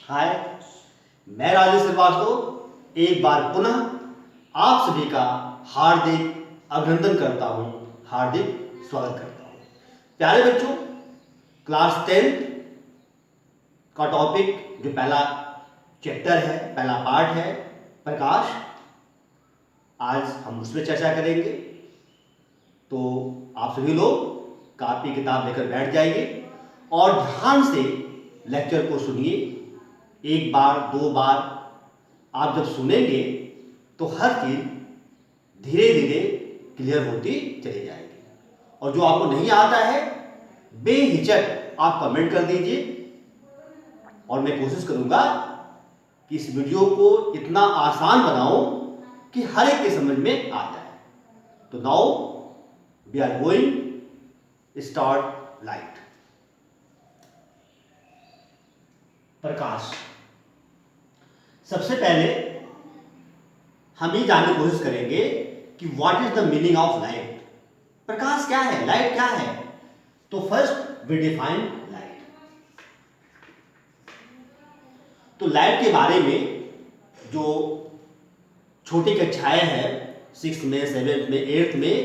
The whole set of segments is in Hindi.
हाय, मैं राजेश श्रीवास्तव एक बार पुनः आप सभी का हार्दिक अभिनंदन करता हूँ, हार्दिक स्वागत करता हूँ। प्यारे बच्चों, क्लास 10 का टॉपिक जो पहला चैप्टर है, पहला पार्ट है प्रकाश, आज हम उसमें चर्चा करेंगे। तो आप सभी लोग कापी किताब लेकर बैठ जाइए और ध्यान से लेक्चर को सुनिए। एक बार दो बार आप जब सुनेंगे तो हर चीज़ धीरे धीरे क्लियर होती चली जाएगी। और जो आपको नहीं आता है बेहिचक आप कमेंट कर दीजिए और मैं कोशिश करूंगा कि इस वीडियो को इतना आसान बनाऊं कि हर एक के समझ में आ जाए। तो now we are going start light. प्रकाश, सबसे पहले हम ये जानने की कोशिश करेंगे कि what is the meaning of light. प्रकाश क्या है, लाइट क्या है? तो फर्स्ट वी डिफाइन लाइट। तो लाइट के बारे में जो छोटी कक्षाएं हैं 6th में, 7th में, 8th में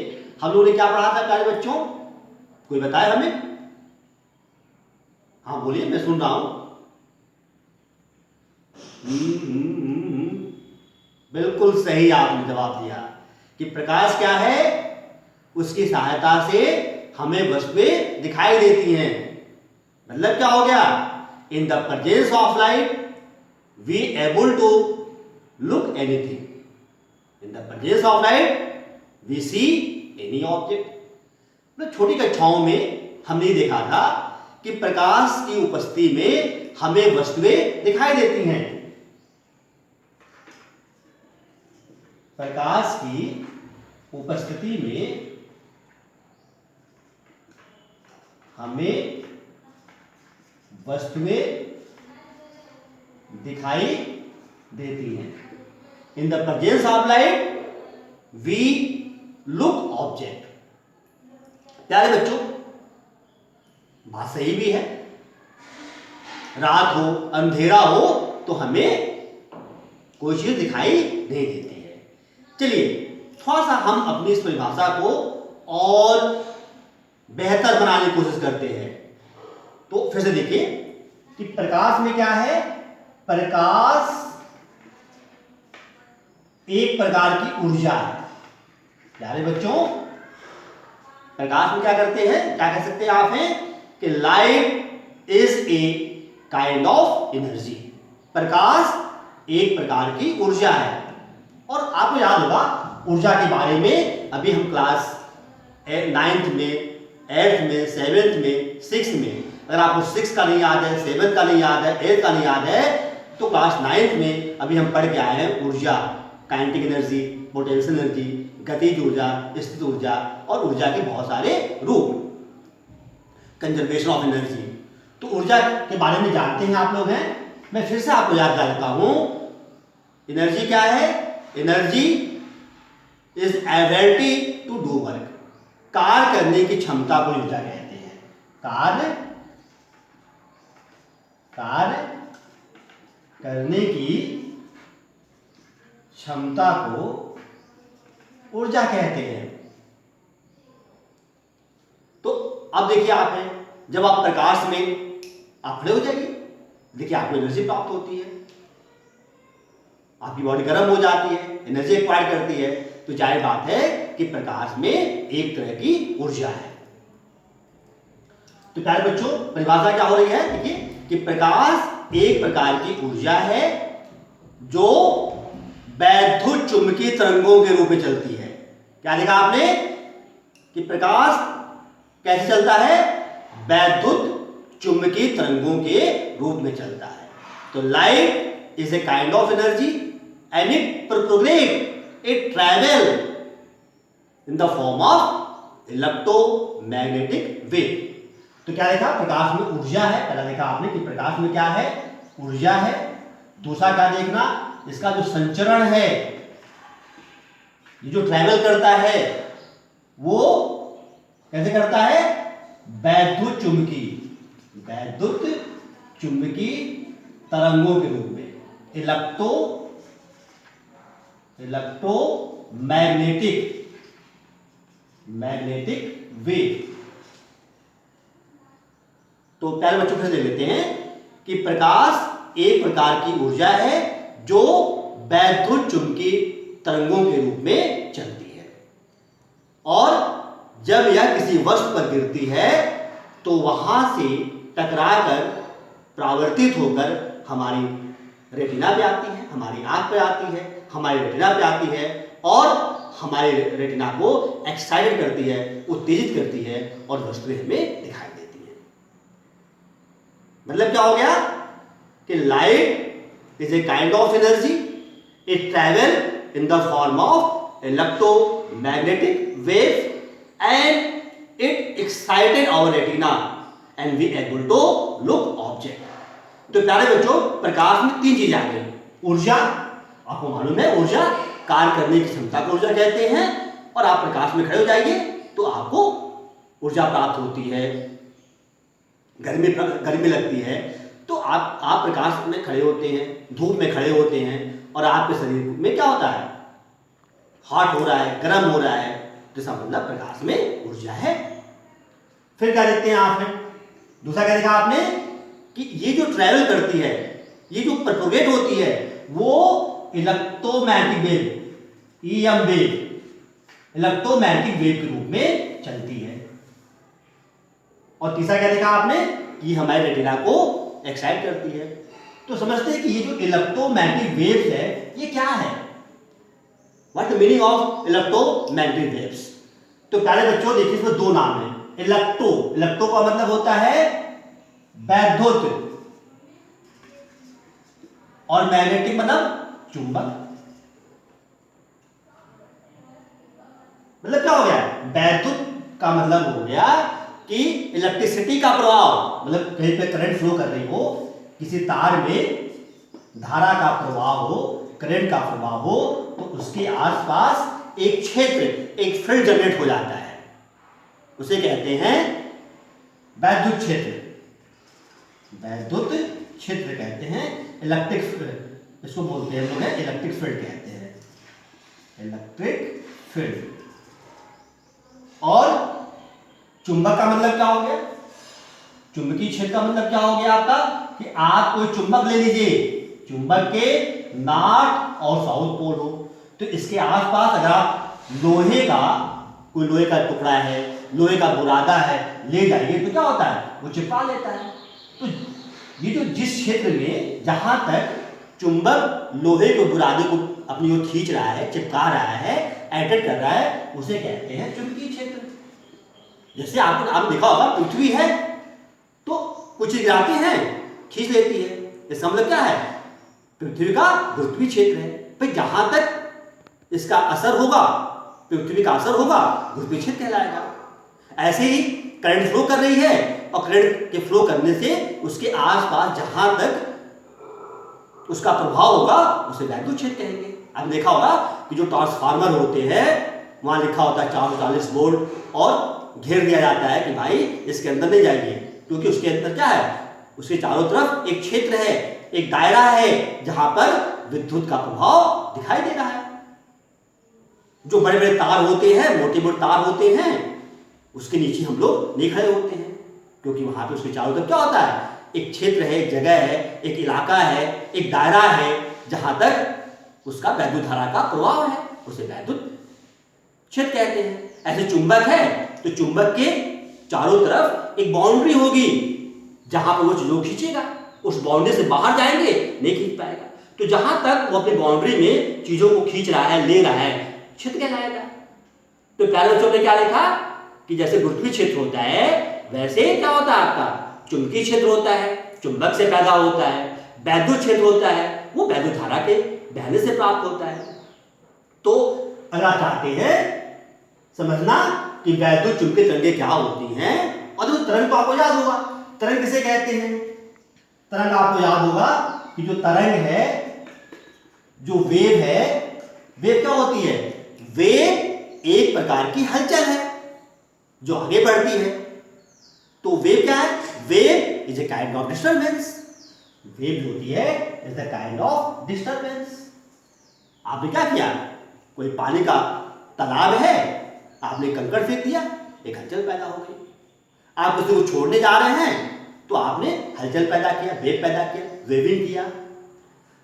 हम लोगों ने क्या पढ़ा था प्यारे बच्चों? कोई बताए हमें? हाँ बोलिए, मैं सुन रहा हूं। बिल्कुल सही आपने जवाब दिया कि प्रकाश क्या है, उसकी सहायता से हमें वस्तुएं दिखाई देती हैं। मतलब क्या हो गया? In the presence of light we able to look anything. In the presence of light we see any object. छोटी कक्षाओं में हमने देखा था कि प्रकाश की उपस्थिति में हमें वस्तुएं दिखाई देती हैं। प्रकाश की उपस्थिति में हमें वस्तुएं दिखाई देती हैं। In the presence of light we look object. प्यारे बच्चों, बात सही भी है। रात हो, अंधेरा हो तो हमें कोई चीज दिखाई नहीं देती है। चलिए थोड़ा सा हम अपनी इस परिभाषा को और बेहतर बनाने की कोशिश करते हैं। तो फिर से देखिए कि प्रकाश में क्या है? प्रकाश एक प्रकार की ऊर्जा है। प्यारे बच्चों, प्रकाश में क्या करते हैं, क्या कह सकते हैं आप हैं कि light is a kind of energy. प्रकाश एक प्रकार की ऊर्जा है। और आपको याद होगा ऊर्जा के बारे में अभी हम क्लास 9th में, 8th में, 7th में, 6th में, अगर आपको 6 का नहीं याद है, 7 का नहीं याद है, 8 का नहीं याद है तो क्लास 9th में अभी हम पढ़ के आए हैं ऊर्जा, काइनेटिक एनर्जी, पोटेंशियल एनर्जी, गतिज ऊर्जा, स्थित ऊर्जा और ऊर्जा के बहुत सारे रूप, कंजर्वेशन ऑफ एनर्जी। तो ऊर्जा के बारे में जानते हैं आप लोग हैं। मैं फिर से आपको याद दिलाता हूं, एनर्जी क्या है? Energy is ability to do work. कार्य करने की क्षमता को ऊर्जा कहते हैं। कार्य करने की क्षमता को ऊर्जा कहते हैं। तो अब देखिए आप हैं, जब आप प्रकाश में आप खड़े हो जाइए, देखिए आपको एनर्जी प्राप्त होती है, आपकी बॉडी गर्म हो जाती है, एनर्जी एक्वायर करती है। तो जाहिर बात है कि प्रकाश में एक तरह की ऊर्जा है। तो प्यारे बच्चों, परिभाषा क्या हो रही है? देखिए कि प्रकाश एक प्रकार की ऊर्जा है जो वैद्युत चुंबकीय तरंगों के रूप में चलती है। क्या देखा आपने कि प्रकाश कैसे चलता है? वैद्युत चुंबकीय तरंगों के रूप में चलता है। तो light is a kind of energy and it travel in the form of electromagnetic wave। तो क्या देखा? प्रकाश में ऊर्जा है। पहला देखा आपने कि प्रकाश में क्या है? ऊर्जा है। दूसरा क्या देखना? इसका जो संचरण है, ये जो ट्रैवल करता है वो कैसे करता है? वैद्युत चुंबकीय तरंगों के रूप में, मैग्नेटिक वेव। तो प्यारे बच्चों फिर देख लेते हैं कि प्रकाश एक प्रकार की ऊर्जा है जो वैद्युत चुंबकीय तरंगों के रूप में चलती है, और जब यह किसी वस्तु पर गिरती है तो वहां से टकराकर परावर्तित होकर हमारी रेटिना पे आती है, हमारी आंख पे आती है, हमारी रेटिना पे आती है, और हमारे रेटिना को एक्साइटेड करती है, उत्तेजित करती है, और वस्तुएं हमें दिखाई देती है। मतलब क्या हो गया कि light is a kind of energy, it travel in the form of electromagnetic wave and it excited our retina and we able to look object। तो प्यारे बच्चों, प्रकाश में तीन चीजें आ गई। ऊर्जा, आपको मालूम है ऊर्जा, कार्य करने की क्षमता को ऊर्जा कहते हैं, और आप प्रकाश में खड़े हो जाइए तो आपको ऊर्जा प्राप्त होती है। गर्मी लगती है तो आप प्रकाश में खड़े होते हैं, धूप में खड़े होते हैं, और आपके शरीर में क्या होता है, हॉट हो रहा है, गर्म हो रहा है, तो इसका मतलब प्रकाश में ऊर्जा है। फिर क्या देखते हैं आपने, दूसरा क्या देखा आपने कि ये जो ट्रैवल करती है, ये जो प्रोपेगेट होती है, वो electromagnetic wave, EM wave, electromagnetic wave के रूप में चलती है। और तीसरा क्या देखा आपने कि हमारे रेटिना को एक्साइट करती है। तो समझते हैं कि ये जो इलेक्ट्रोमैग्नेटिक वेव्स है ये क्या है, what the meaning of electromagnetic waves. तो प्यारे बच्चों देखिए, इसमें दो नाम है। इलेक्ट्रो का मतलब होता है वैद्युत, और मैग्नेटिक मतलब चुंबक। मतलब क्या हो गया, वैद्युत का मतलब हो गया कि इलेक्ट्रिसिटी का प्रभाव, मतलब कहीं पे करंट फ्लो कर रही हो, किसी तार में धारा का प्रवाह हो, करंट का प्रवाह हो, तो उसके आसपास एक क्षेत्र, एक फील्ड जनरेट हो जाता है, उसे कहते हैं वैद्युत क्षेत्र। वैद्युत क्षेत्र कहते हैं, इलेक्ट्रिक फील्ड इसको बोलते हैं लोग, इलेक्ट्रिक फील्ड कहते हैं, इलेक्ट्रिक फील्ड। और चुंबक का मतलब क्या हो गया, चुंबकीय क्षेत्र का मतलब क्या हो गया आपका कि आप कोई चुंबक ले लीजिए, चुंबक के नॉर्थ और साउथ पोल हो, तो इसके आसपास अगर आप कोई लोहे का टुकड़ा है, लोहे का बुरादा है, ले जाइए तो क्या होता है, वो चिपका लेता है। तो ये जो जिस क्षेत्र में जहां तक चुंबक लोहे के बुरादे को अपनी ओर खींच रहा है, चिपका रहा है, एटेड कर रहा है, उसे कहते हैं चुंबकीय क्षेत्र। जैसे आपने देखा होगा पृथ्वी है तो कुछ गिराती है, खींच लेती है, इसका मतलब क्या है, पृथ्वी का गुरुत्वीय क्षेत्र है। फिर जहां तक इसका असर होगा, पृथ्वी का असर होगा, गुरुत्वीय क्षेत्र कहलाएगा। ऐसे ही करंट फ्लो कर रही है, और करंट के फ्लो करने से उसके आसपास जहां तक उसका प्रभाव होगा उसे वैद्युत क्षेत्र कहेंगे। आपने देखा होगा कि जो ट्रांसफार्मर होते हैं वहां लिखा होता है 440 वोल्ट, और घेर दिया जाता है कि भाई इसके अंदर नहीं जाइए, क्योंकि उसके अंदर क्या है, उसके चारों तरफ एक क्षेत्र है, एक दायरा है, जहां पर विद्युत का प्रभाव दिखाई दे रहा है। जो बड़े बड़े तार होते हैं, मोटे मोटे तार होते हैं, उसके नीचे हम लोग नहीं खड़े होते हैं, क्योंकि वहां पे उसके चारों तरफ क्या होता है, एक क्षेत्र है, एक जगह है, एक इलाका है, एक दायरा है, जहां तक उसका वैद्युत धारा का प्रभाव है, उसे वैद्युत क्षेत्र कहते हैं। ऐसे चुंबक है तो चुंबक के चारों तरफ एक बाउंड्री होगी जहां पर वो चीजों खींचेगा, उस बाउंड्री से बाहर जाएंगे नहीं खींच पाएगा। तो जहां तक वो अपनी बाउंड्री में चीजों को खींच रहा है, ले रहा है, क्षेत्र कहलाएगा। तो प्यारे बच्चों ने क्या लिखा कि जैसे गुरुत्वीय क्षेत्र होता है वैसे क्या होता है आपका चुंबकीय क्षेत्र होता है, चुंबक से पैदा होता है। वैद्युत क्षेत्र होता है वो वैद्युत धारा के बहने से प्राप्त होता है। तो अगर आप चाहते हैं समझना कि वैद्युत चुंबकीय तरंगें क्या होती हैं, और तो तरंग तो आपको याद होगा, तरंग किसे कहते हैं, तरंग आपको याद होगा कि जो तरंग है, जो वेव है, वेव क्या होती है, वेव एक प्रकार की हलचल है जो आगे बढ़ती है। तो वेव क्या है, wave is a kind of disturbance. Wave जो होती है is the kind of disturbance. आपने क्या किया, कोई पानी का तालाब है, आपने कंकड़ फेंक दिया, एक हलचल पैदा हो गई। आप किसी को छोड़ने जा रहे हैं तो आपने हलचल पैदा किया, वेव पैदा किया, वेविंग किया।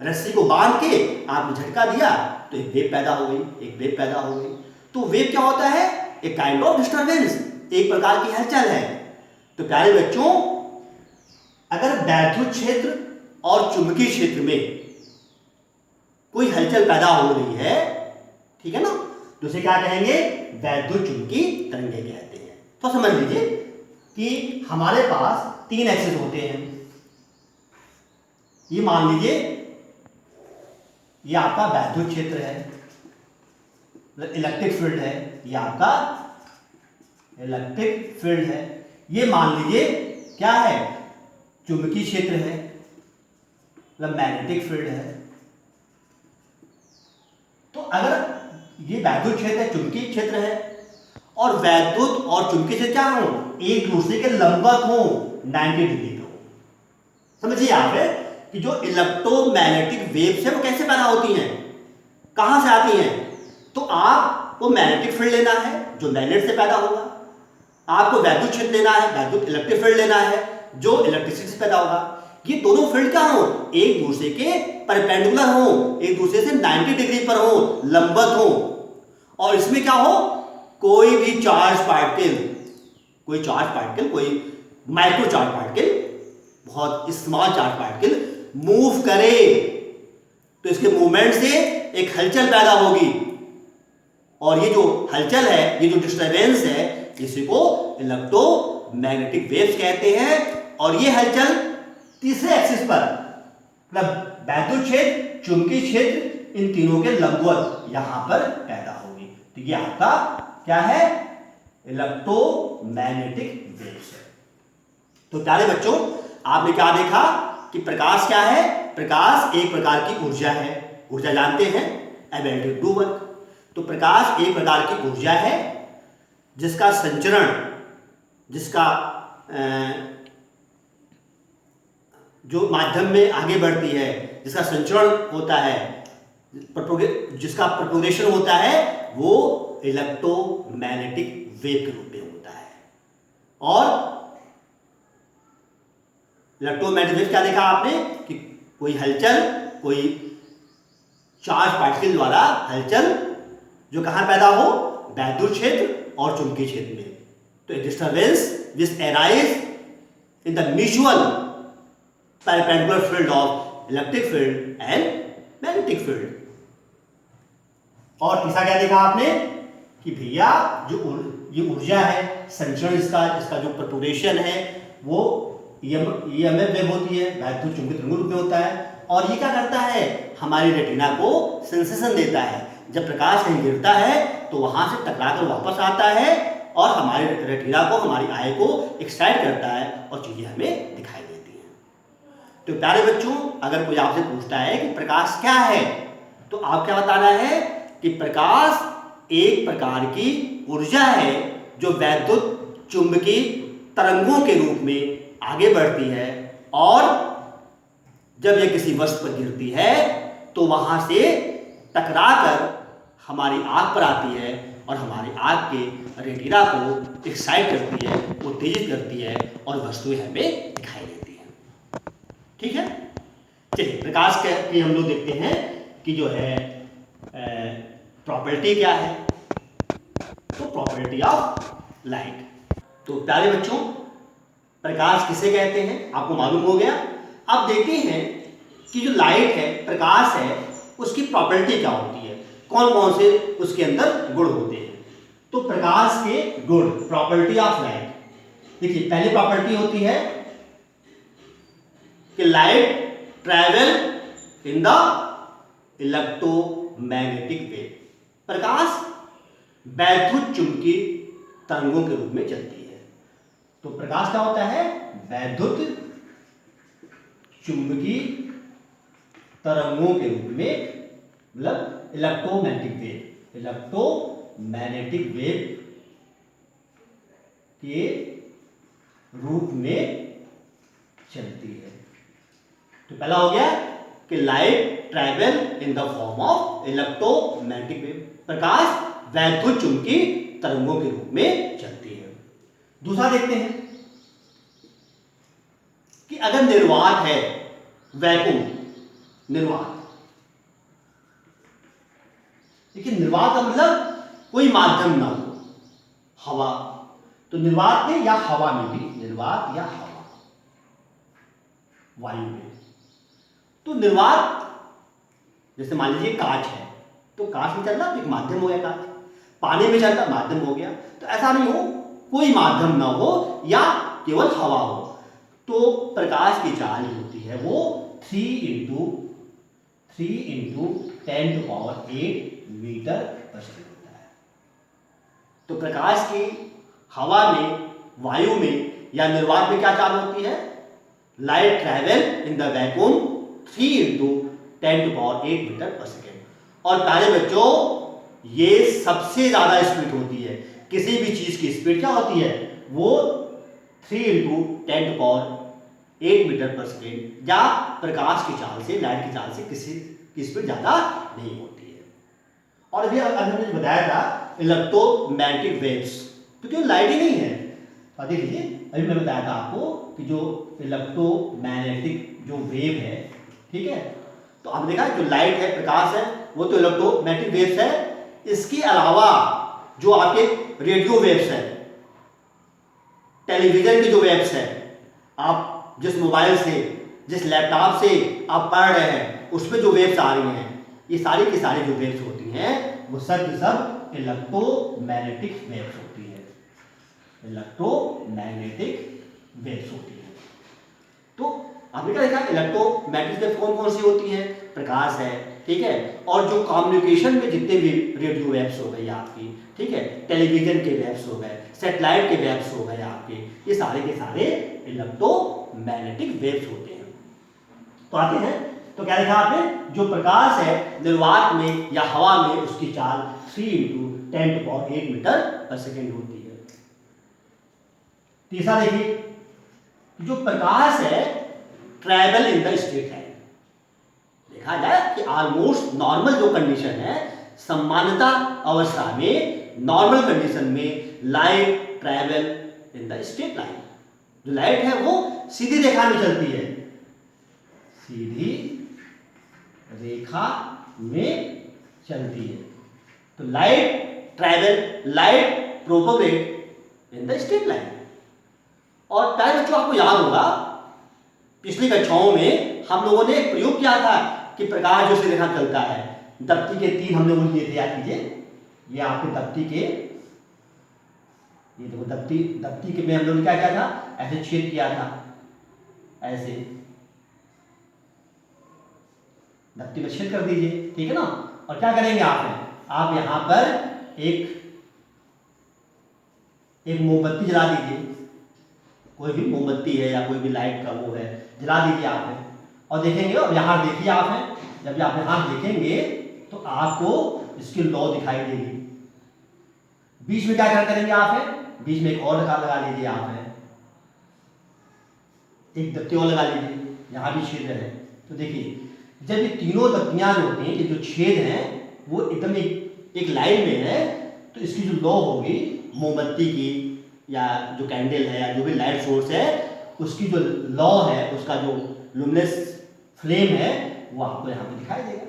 रस्सी को बांध के आपने झटका दिया तो एक वेव पैदा हो गई, एक वेव पैदा हो गई। तो वेव क्या होता है, एक काइंड ऑफ डिस्टर्बेंस, एक प्रकार की हलचल है। तो प्यारे बच्चों, अगर वैद्युत क्षेत्र और चुंबकीय क्षेत्र में कोई हलचल पैदा हो रही है, ठीक है ना, तो उसे क्या कहेंगे, वैद्युत चुंबकीय तरंगें कहते हैं। तो समझ लीजिए कि हमारे पास 3 एक्सिस होते हैं। ये मान लीजिए ये आपका वैद्युत क्षेत्र है, इलेक्ट्रिक फील्ड है, ये आपका इलेक्ट्रिक फील्ड है। ये मान लीजिए क्या है, चुंबकीय क्षेत्र है, मतलब मैग्नेटिक फील्ड है। तो अगर ये वैद्युत क्षेत्र है, चुंबकीय क्षेत्र है, और वैद्युत और चुंबकीय क्षेत्र क्या हो, एक दूसरे के लंबवत हो, 90 डिग्री पे हो। समझिए यहाँ पे कि जो इलेक्ट्रोमैग्नेटिक वेव्स है वो कैसे पैदा होती हैं, कहां से आती हैं। तो आपको मैग्नेटिक फील्ड लेना है जो मैग्नेट से पैदा होगा, आपको वैद्युत क्षेत्र लेना है, वैद्युत इलेक्ट्रिक फील्ड लेना है जो इलेक्ट्रिसिटी से पैदा होगा। ये दोनों फील्ड क्या हो, एक दूसरे के परपेंडिकुलर हो, एक दूसरे से 90 डिग्री पर हो, लंबवत हो। और इसमें क्या हो, कोई भी चार्ज पार्टिकल, कोई माइक्रो चार्ज पार्टिकल, बहुत स्मॉल चार्ज पार्टिकल मूव करे तो इसके मूवमेंट से एक हलचल पैदा होगी। और ये जो हलचल है, ये जो डिस्टर्बेंस है, इसी को इलेक्ट्रोमैग्नेटिक वेव्स कहते हैं। और ये हलचल तीसरे एक्सिस पर, मतलब वैद्युत क्षेत्र, चुंबकीय क्षेत्र, इन तीनों के लंबवत यहां पर पैदा होगी। तो ये आपका क्या है, इलेक्ट्रोमैग्नेटिक वेव्स है। तो प्यारे बच्चों, आपने क्या देखा कि प्रकाश क्या है, प्रकाश एक प्रकार की ऊर्जा है। ऊर्जा जानते हैं, एबिलिटी टू वर्क। तो प्रकाश एक प्रकार की ऊर्जा है जिसका संचरण, जिसका जो माध्यम में आगे बढ़ती है, जिसका संचरण होता है, जिसका प्रोपगेशन होता है, वो इलेक्ट्रोमैग्नेटिक वेव के रूप में होता है। और इलेक्ट्रोमैग्नेटिक वेव क्या देखा आपने कि कोई हलचल, कोई चार्ज पार्टिकल द्वारा हलचल जो कहां पैदा हो, वैद्युत क्षेत्र और चुंबकीय क्षेत्र में। तो ए disturbance which arise in the mutual perpendicular field of electric field and magnetic field। और तीसरा क्या देखा आपने कि भैया जो ये ऊर्जा है, संचरण, इसका जो प्रोपगेशन है वो ईएमएफ वेव होती है, वैद्युत चुंबकीय तरंग रूप में होता है। और ये क्या करता है, हमारी रेटिना को सेंसेशन देता है। जब प्रकाश कहीं गिरता है तो वहां से टकराकर वापस आता है और हमारे रेटिना को, हमारी आई को एक्साइट करता है और चीजें हमें दिखाई देती हैं। तो प्यारे बच्चों, अगर कोई आपसे पूछता है कि प्रकाश क्या है, तो आप क्या बताना है कि प्रकाश एक प्रकार की ऊर्जा है जो वैद्युत चुंबकीय तरंगों के रूप में आगे बढ़ती है, और जब यह किसी वस्तु पर गिरती है तो वहां से टकराकर हमारी आंख पर आती है और हमारी आंख के रेटिना को एक्साइट करती है, उत्तेजित करती है और वस्तुएं हमें दिखाई देती हैं। ठीक है, चलिए प्रकाश की हम लोग देखते हैं कि जो है प्रॉपर्टी क्या है। तो प्रॉपर्टी ऑफ लाइट। तो प्यारे बच्चों, प्रकाश किसे कहते हैं आपको मालूम हो गया। अब देखते हैं कि जो लाइट है, प्रकाश है, उसकी प्रॉपर्टी क्या होती है, कौन कौन से उसके अंदर गुण होते हैं। तो प्रकाश के गुण, प्रॉपर्टी ऑफ लाइट, देखिए पहली प्रॉपर्टी होती है कि light travel in the electromagnetic wave. प्रकाश वैद्युत चुंबकीय तरंगों के रूप में चलती है। तो प्रकाश क्या होता है, वैद्युत चुंबकीय तरंगों के रूप में, मतलब इलेक्ट्रोमैग्नेटिक वेव, इलेक्ट्रोमैग्नेटिक वेव के रूप में चलती है। तो पहला हो गया कि light travel in the form of electromagnetic wave, प्रकाश वैद्युत चुंबकीय तरंगों के रूप में चलती है। दूसरा देखते हैं कि अगर निर्वात है, वैक्यूम निर्वात, देखिए निर्वात का मतलब कोई माध्यम ना हो, हवा, तो निर्वात में या हवा में भी, निर्वात या हवा, वायु में, तो निर्वात जैसे मान लीजिए कांच है, तो कांच में चल रहा एक माध्यम हो गया, कांच पानी में चलता माध्यम हो गया, तो ऐसा नहीं हो कोई माध्यम ना हो या केवल हवा हो, तो प्रकाश की चाल होती है वो 3 × 10⁸ मीटर पर सेकंड होता है। तो प्रकाश की हवा में, वायु में या निर्वात में क्या चाल होती है? Light travel in the vacuum 3 × 10⁸ metre per second. और प्यारे बच्चों, ये सबसे ज्यादा स्पीड होती है, किसी भी चीज की स्पीड क्या होती है? वो 3 × 10⁸ मीटर पर सेकेंड, या प्रकाश की चाल से, लाइट की चाल से किसी की स्पीड ज्यादा नहीं होती है। और अभी हमने बताया था इलेक्ट्रोमैग्नेटिक वेव्स, तो क्यों लाइट ही नहीं है? और देखिए अभी मैं बताया था आपको कि जो इलेक्ट्रोमैग्नेटिक जो वेव है, ठीक है, तो आपने देखा जो लाइट है, प्रकाश है, वो तो इलेक्ट्रोमैग्नेटिक वेव्स है। इसके अलावा जो आपके रेडियो वेव्स है, टेलीविजन के जो वेव्स है, आप जिस मोबाइल से, जिस लैपटॉप से आप पढ़ रहे हैं, उसमें जो वेव्स आ रही हैं, ये सारी की सारी जो वेव्स होती हैं वो सब की सब इलेक्ट्रोमैग्नेटिक वेव्स होती है, इलेक्ट्रोमैग्नेटिक वेव्स होती है। तो आपने क्या देखा, इलेक्ट्रोमैग्नेटिक वेव्स कौन कौन सी होती हैं? प्रकाश है, ठीक है, और जो कम्युनिकेशन में जितने भी रेडियो वेव्स हो गई आपकी, ठीक है, टेलीविजन के वेव्स हो गए, सैटेलाइट के वेव्स हो गए आपके, ये सारे के सारे इलेक्ट्रोमैग्नेटिक वेव्स होते हैं। तो आते हैं, तो क्या देखा आपने, जो प्रकाश है निर्वात में या हवा में, उसकी चाल 3 × 10⁸ मीटर पर सेकेंड होती है। तीसरा देखिए, जो प्रकाश है travel in the straight line, देखा जाए कि ऑलमोस्ट नॉर्मल जो कंडीशन है, सामान्यता अवस्था में, नॉर्मल कंडीशन में light travel in the straight line, जो लाइट है वो सीधी रेखा में चलती है, सीधी रेखा में चलती है। तो light travel, light propagate in the straight line. और प्यारे बच्चों, आपको याद होगा पिछली कक्षाओं में हम लोगों ने एक प्रयोग किया था कि प्रकाश जो सीधी रेखा चलता है, दप्ती के 3 हमने वो लिए थे, याद कीजिए, ये आपके दप्ती के, ये देखो दप्ती के में हम लोगों ने क्या किया था, ऐसे छेद किया था, ऐसे दप्ती में छेद कर दीजिए, ठीक है ना। और क्या करेंगे आप यहां पर एक मोमबत्ती जला दीजिए, कोई भी मोमबत्ती है या कोई भी लाइट का वो है, जला दीजिए आपने, और देखेंगे, अब यहाँ देखिए आपने, जब आप यहाँ देखेंगे तो आपको इसकी लौ दिखाई देगी। बीच में क्या करेंगे आपने, बीच में एक और लगा लीजिए, आपने एक दत्ती और लगा लीजिए, यहाँ भी छेद है। तो देखिए जब ये तीनों दत्तियां जो होती हैं, ये जो छेद हैं वो एकदम एक लाइन में है, तो इसकी जो लौ होगी मोमबत्ती की या जो कैंडल है या जो भी लाइट सोर्स है, उसकी जो लौ है, उसका जो लुमिनस फ्लेम है, वो आपको यहाँ पे दिखाई देगा।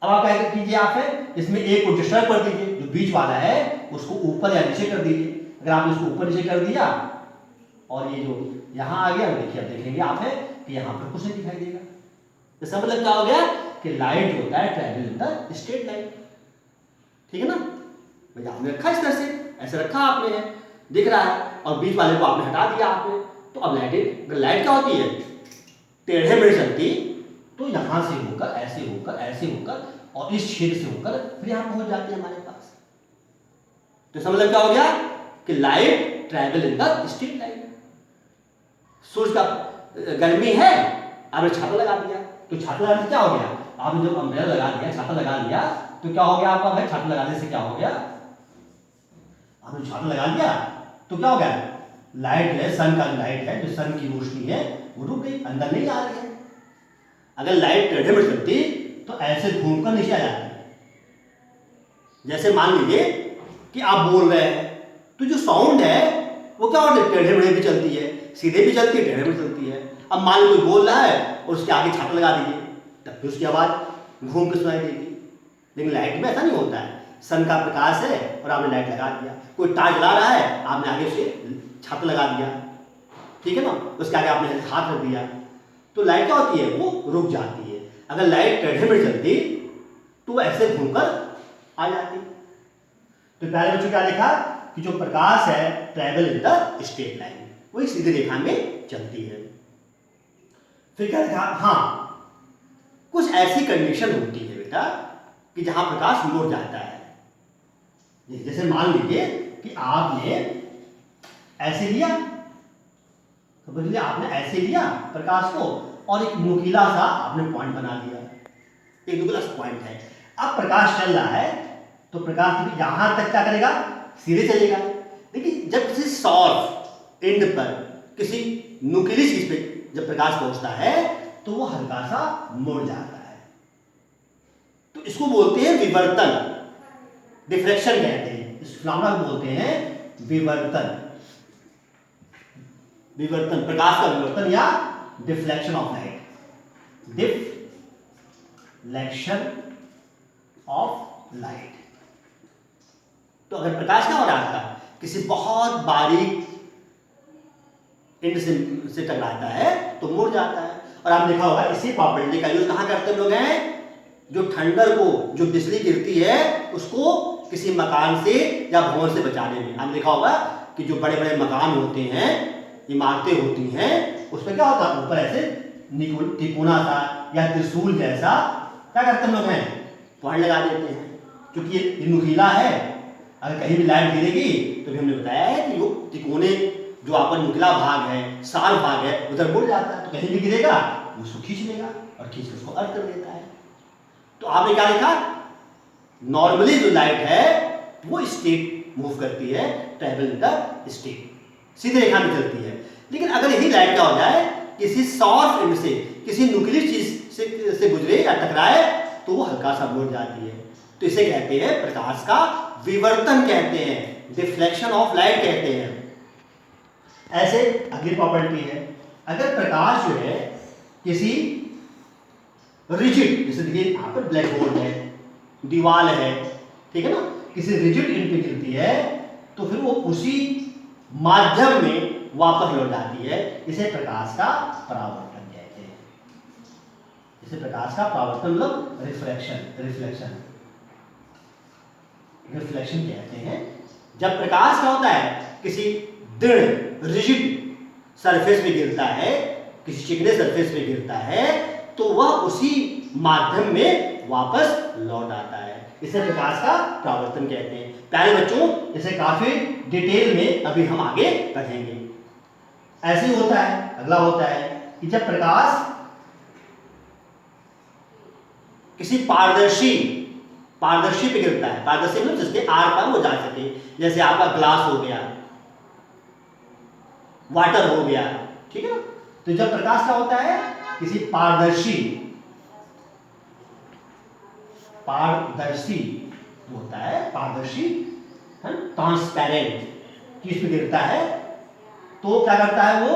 अब आप क्या कीजिए, आप इसमें एक को डिस्टर्ब कर दीजिए, जो बीच वाला है उसको ऊपर या नीचे कर दीजिए। अगर आप इसको ऊपर नीचे कर दिया और ये जो यहाँ आ गया, देखिए अब देखेंगे आप कि यहाँ पर कुछ नहीं दिखाई देगा। इसका मतलब क्या हो गया कि लाइट जो होता है travel in the straight line, ठीक है ना। भाई आपने रखा इस तरह से, ऐसे रखा आपने, दिख रहा है, और बीच वाले को आपने हटा दिया आपने, तो अब लाइट क्या होती है, टेढ़े मेढ़े चलती, तो यहां से होकर ऐसे होकर ऐसे होकर और इस छेद से होकर फिर यहां पहुंच जाती है हमारे पास। तो इसका मतलब क्या हो गया कि light travel in the straight line. सूरज का गर्मी है, आपने छाता लगा दिया, तो छाता लगाने से क्या हो गया, आपने जब अम्ब्रेला लगा दिया, छाता लगा दिया, तो क्या हो गया आपका भाई, छाता लगाने से क्या हो गया, आपने छाता लगा दिया तो क्या हो गया, लाइट है, सन का लाइट है, जो सन की रोशनी है वो रुक गई, अंदर नहीं आ रही है। अगर लाइट टेढ़े में चलती तो ऐसे घूमकर नीचे आ जाती। जैसे मान लीजिए कि आप बोल रहे हैं तो जो साउंड है वो क्या होता है, टेढ़े मेढ़े भी चलती है, सीधे भी चलती है, टेढ़े भी चलती है। अब मान लीजिए कोई बोल रहा है और उसके आगे छाता लगा दीजिए, तब भी उसकी आवाज़ घूम के सुनाई देगी। लेकिन लाइट में ऐसा नहीं होता है, सन का प्रकाश है और आपने लाइट लगा दिया, कोई टार्च जला रहा है, आपने आगे से छाता लगा दिया, ठीक है ना, उसके आगे आपने हाथ रख दिया, तो लाइट क्या होती है, वो रुक जाती है। अगर लाइट टेढ़े में चलती तो वो ऐसे घूमकर आ जाती। तो पहले बच्चों क्या लिखा कि जो प्रकाश है travel in the straight line, वही सीधी रेखा में चलती है। फिर क्या लिखा, हाँ कुछ ऐसी कंडीशन होती है बेटा कि जहां प्रकाश मुड़ जाता है। जैसे मान लीजिए कि आपने ऐसे लिया, समझ लीजिए आपने ऐसे लिया प्रकाश को और एक नुकीला सा आपने पॉइंट बना लिया, एक नुकीला सा पॉइंट है। अब प्रकाश चल रहा है तो प्रकाश यहां तक क्या करेगा, सीधे चलेगा। लेकिन जब किसी शॉर्प एंड पर, किसी नुकीली चीज पे जब प्रकाश पहुंचता है तो वो हल्का सा मुड़ जाता है। तो इसको बोलते हैं विवर्तन, डिफ्लेक्शन कहते हैं। इस फिनोमेना को बोलते हैं विवर्तन। विवर्तन, प्रकाश का विवर्तन या deflection of light, deflection of light. तो अगर प्रकाश क्या हो रहा था, किसी बहुत बारीक एंड से टकराता है तो मुड़ जाता है। और आप देखा होगा इसी प्रॉपर्टी का यूज कहां करते लोग हैं, जो ठंडर को, जो बिजली गिरती है उसको किसी मकान से या भवन से बचाने में। आपने देखा होगा कि जो बड़े बड़े मकान होते हैं, इमारतें होती हैं, उसमें क्या होता है, ऊपर ऐसे तिकोना सा या त्रिशूल जैसा क्या करते लोग हैं, पॉइंट लगा देते हैं। क्योंकि ये नुकीला है, अगर कहीं भी लाइट गिरेगी तो भी हमने बताया है कि वो तिकोने जो आपका नुकीला भाग है, साल भाग है, उधर मुड़ जाता है, तो कहीं भी गिरेगा वो उसको खींच लेगा और खींच के उसको अर्थ कर देता है। तो आपने क्या लिखा, नॉर्मली जो लाइट है वो स्ट्रेट मूव करती है, ट्रैवल इन द स्ट्रेट, सीधी रेखा में चलती है। लेकिन अगर यही लाइट क्या हो जाए, किसी शॉर्प एंड से, किसी नुकीली चीज से गुजरे या टकराए तो वो हल्का सा मुड़ जाती है। तो इसे कहते हैं प्रकाश का विवर्तन कहते हैं, डिफ्लेक्शन ऑफ लाइट कहते हैं। ऐसे अगली प्रॉपर्टी है, अगर प्रकाश जो है किसी रिजिड, जैसे देखिए यहाँ पर ब्लैक बोर्ड है, दीवार है, ठीक है ना, किसी रिजिड इंड पे गिरती है तो फिर वो उसी माध्यम में वापस लौट जाती है। इसे प्रकाश का परावर्तन कहते हैं। इसे प्रकाश का परावर्तन मतलब रिफ्लेक्शन कहते हैं। जब प्रकाश क्या होता है, किसी दृढ़ रिजिड सरफेस पे गिरता है, किसी चिकने सरफेस पे गिरता है तो वह उसी माध्यम में वापस लौट आता है। इसे प्रकाश का परावर्तन कहते हैं। प्यारे बच्चों, इसे काफी डिटेल में अभी हम आगे पढ़ेंगे। ऐसे ही होता है, अगला होता है कि जब प्रकाश किसी पारदर्शी पे गिरता है, पारदर्शी मतलब जिसके आर पार वो जा सके, जैसे आपका ग्लास हो गया, वाटर हो गया, ठीक है ना। तो जब प्रकाश क्या होता है, किसी पारदर्शी होता है, पारदर्शी है, ट्रांसपेरेंट चीज पे गिरता है तो क्या करता है, वो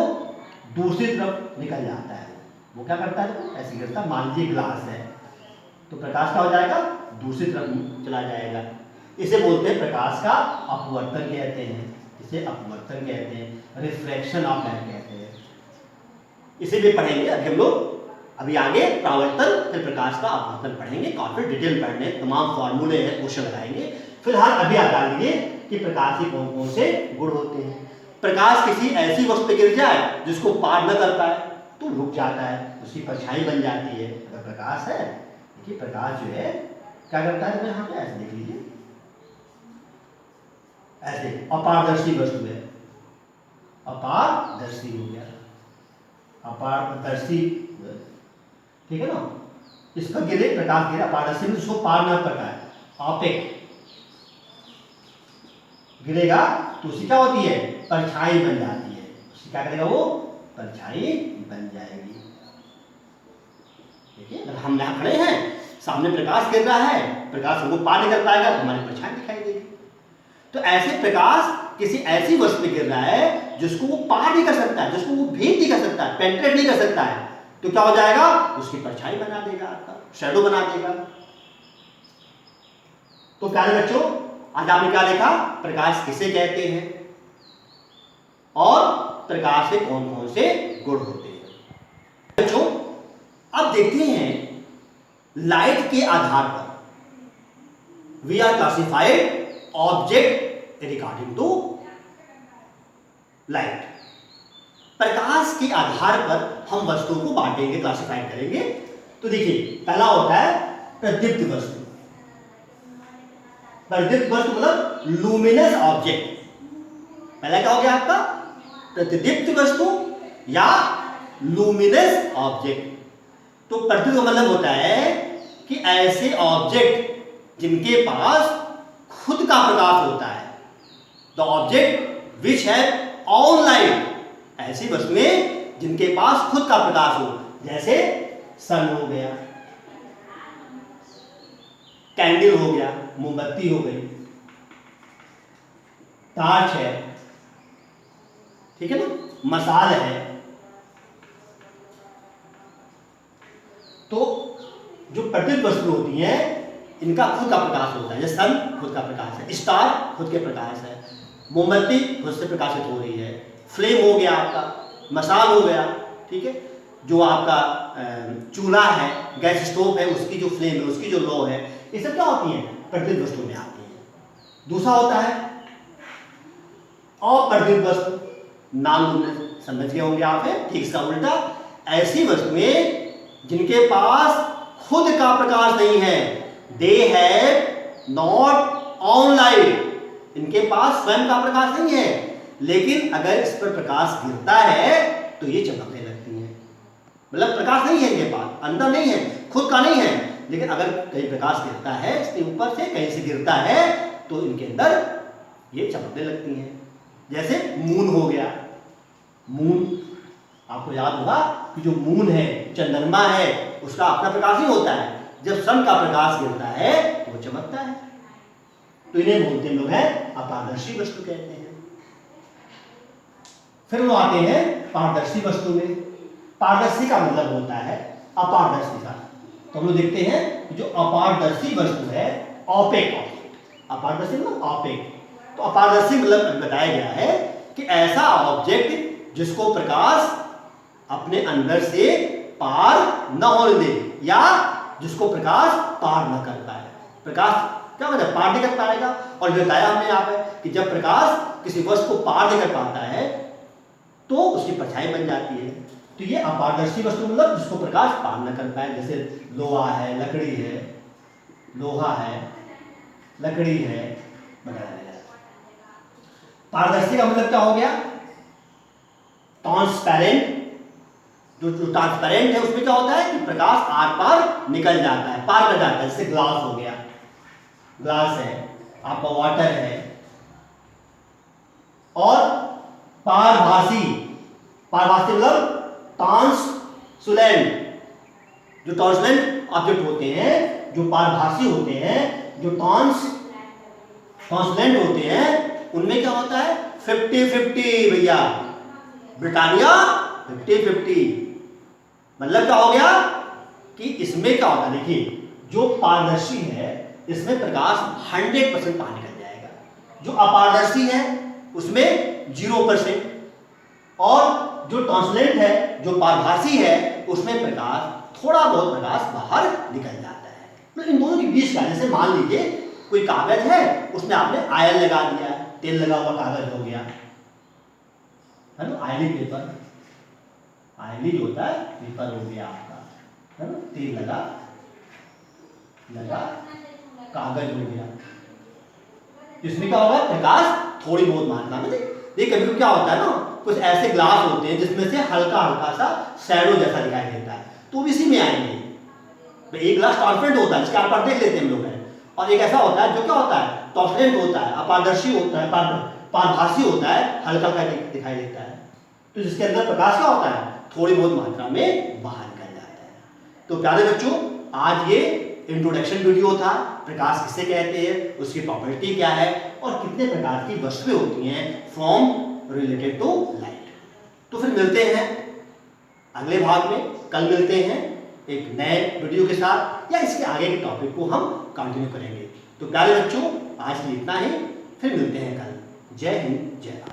दूसरी तरफ निकल जाता है। वो क्या करता है, ऐसे गिरता है, मान लीजिए ग्लास है तो प्रकाश क्या हो जाएगा, दूसरी तरफ चला जाएगा। इसे बोलते हैं प्रकाश का अपवर्तन कहते हैं। इसे अपवर्तन कहते हैं, रिफ्रैक्शन ऑफ लाइट कहते हैं। इसे भी पढ़ेंगे अभी हम लोग, अभी आगे परावर्तन फिर प्रकाश का अपवर्तन पढ़ेंगे, काफी डिटेल पढ़ने, तमाम फॉर्मूले हैं, क्वेश्चन लगाएंगे। फिलहाल अभी आप जान लीजिए कि प्रकाश के कौन कौन से गुण होते हैं। प्रकाश किसी ऐसी वस्तु पे गिर जाए जिसको पार न कर पाए तो रुक जाता है, उसकी परछाई बन जाती है। अगर प्रकाश है, देखिए प्रकाश जो है क्या करता है, यहाँ पे ऐसे देख लीजिए, ऐसे अपारदर्शी वस्तु है, अपारदर्शी हो गया, अपारदर्शी, ठीक है ना। इसका गिरे, प्रकाश गिरे अपारदर्शी में, उसको पार न कर पाए, ऑपेक गिरेगा तो उसकी क्या होती है, परछाई बन जाती है। क्या करेगा वो? परछाई बन जाएगी। देखिए अगर हम यहाँ खड़े हैं, सामने प्रकाश गिर रहा है, प्रकाश हमको पार नहीं कर पाएगा तो हमारी परछाई दिखाई देगी। तो ऐसे प्रकाश किसी ऐसी वस्तु में गिर रहा है जिसको वो पार नहीं कर सकता है, जिसको वो भेद नहीं कर सकता है, पेंट्रेट नहीं कर सकता है, तो क्या हो जाएगा? उसकी परछाई बना देगा, आपका शैडो बना देगा। तो प्यारे बच्चों, आज आपने क्या देखा? प्रकाश किसे कहते हैं और प्रकाश से कौन कौन से गुण होते हैं। बच्चों अब देखते हैं लाइट के आधार पर we are classified object regarding to light. प्रकाश के आधार पर हम वस्तुओं को बांटेंगे, क्लासिफाई करेंगे। तो देखिए पहला होता है प्रदीप्त वस्तु। प्रदीप्त वस्तु मतलब लुमिनस ऑब्जेक्ट। पहला क्या हो गया आपका? प्रतिदीप्त वस्तु या लुमिनस ऑब्जेक्ट। तो प्रदीप्त का मतलब होता है कि ऐसे ऑब्जेक्ट जिनके पास खुद का प्रकाश होता है, the object which have on light. ऐसी वस्तुएं जिनके पास खुद का प्रकाश हो, जैसे सन हो गया, कैंडल हो गया, मोमबत्ती हो गई, टार्च है, ठीक है ना, मसाल है। तो जो प्रदीप्त वस्तु होती हैं इनका खुद का प्रकाश होता है। जैसे सन खुद का प्रकाश है, स्टार खुद के प्रकाश है, मोमबत्ती खुद से प्रकाशित हो रही है, फ्लेम हो गया आपका, मसाल हो गया, ठीक है, जो आपका चूल्हा है, गैस स्टोव है, उसकी जो फ्लेम है, उसकी जो लौ है, ये सब क्या होती है? प्रदीप्त वस्तु में आती है। दूसरा होता है अप्रदीप्त वस्तु, नॉन लुमिनस। समझ गए होंगे आप, ठीक इसका उल्टा ऐसी वस्तुएं जिनके पास खुद का प्रकाश नहीं है, they have not on light. इनके पास स्वयं का प्रकाश नहीं है, लेकिन अगर इस पर प्रकाश गिरता है तो ये चमकने लगती हैं। मतलब प्रकाश नहीं है इनके पास, अंदर नहीं है, खुद का नहीं है, लेकिन अगर कहीं प्रकाश गिरता है, इसके ऊपर से कहीं से गिरता है तो इनके अंदर ये चमकने लगती हैं। जैसे मून हो गया। मून आपको याद होगा कि जो मून है, चंद्रमा है, उसका अपना प्रकाश ही होता है। जब सन का प्रकाश गिरता है तो वो चमकता है। तो इन्हें बोलते हैं लोग हैं अपारदर्शी वस्तु कहते हैं। फिर वो आते हैं पारदर्शी वस्तु में। पारदर्शी का मतलब होता है अपारदर्शी का। तो हम लोग देखते हैं कि जो अपारदर्शी वस्तु है, ऑपेक ऑब्जेक्ट। अपारदर्शी मतलब ऑपेक। तो अपारदर्शी मतलब बताया गया है कि ऐसा ऑब्जेक्ट जिसको प्रकाश अपने अंदर से पार न होने दे, या जिसको प्रकाश पार न कर पाए। प्रकाश क्या मतलब? पार नहीं कर पाएगा। और बताया हमने यहाँ पे कि जब प्रकाश किसी वस्तु को पार नहीं कर पाता है तो उसकी परछाई बन जाती है। तो ये अपारदर्शी वस्तु मतलब जिसको प्रकाश पार न कर पाए। जैसे लोहा है, लकड़ी है, लोहा है, लकड़ी है वगैरह। पारदर्शी का मतलब क्या हो गया? ट्रांसपेरेंट। जो ट्रांसपेरेंट है उसमें क्या होता है कि प्रकाश आर पार निकल जाता है, पार कर जाता है। जैसे ग्लास हो गया, ग्लास है, आपका वाटर है। और पारभासी, पारभासी मतलब ट्रांसलुसेंट। जो ट्रांसलुसेंट ऑब्जेक्ट होते हैं, जो पारभासी होते हैं, जो ट्रांसलुसेंट होते हैं, उनमें क्या होता है? 50-50 भैया, ब्रिटानिया 50-50। मतलब क्या हो गया कि इसमें क्या होता है? देखिए जो पारदर्शी है इसमें प्रकाश 100% पार निकल जाएगा। जो अपारदर्शी है उसमें 0%। और जो ट्रांसलेंट है, जो पारभासी है, उसमें प्रकाश थोड़ा बहुत प्रकाश बाहर निकल जाता है। मतलब इन दोनों के बीच का, जैसे मान लीजिए कोई कागज है, उसमें आपने आयल लगा दिया, तेल लगा हुआ कागज हो गया, है ना, आयली पेपर। आयली जो होता है पेपर हो गया आपका, है ना, तेल लगा कागज हो गया। इसमें क्या होगा? प्रकाश थोड़ी बहुत मात्रा में। देखिए कभी क्या होता है ना, कुछ ऐसे ग्लास होते हैं जिसमें से हल्का हल्का सा शैडो जैसा दिखाई देता है, तो इसी में आएंगे। एक ग्लास ट्रांसपेरेंट होता है, इसके आप पर देख लेते हैं हम लोग हैं। और एक ऐसा होता है जो क्या होता है? ट्रांसपेरेंट होता है, अपारदर्शी होता है, पारभासी होता है, हल्का हल्का दिखाई देता है। तो जिसके अंदर प्रकाश क्या होता है, थोड़ी बहुत मात्रा में बाहर निकल जाता है। तो प्यारे बच्चों, आज ये इंट्रोडक्शन वीडियो था। प्रकाश किसे कहते हैं, उसकी प्रॉपर्टी क्या है और कितने प्रकार की वस्तुएं होती हैं फ्रॉम रिलेटेड टू लाइट। तो फिर मिलते हैं अगले भाग में, कल मिलते हैं एक नए वीडियो के साथ, या इसके आगे के टॉपिक को हम कंटिन्यू करेंगे। तो प्यारे बच्चों, आज के लिए इतना ही, फिर मिलते हैं कल। जय हिंद, जय भारत।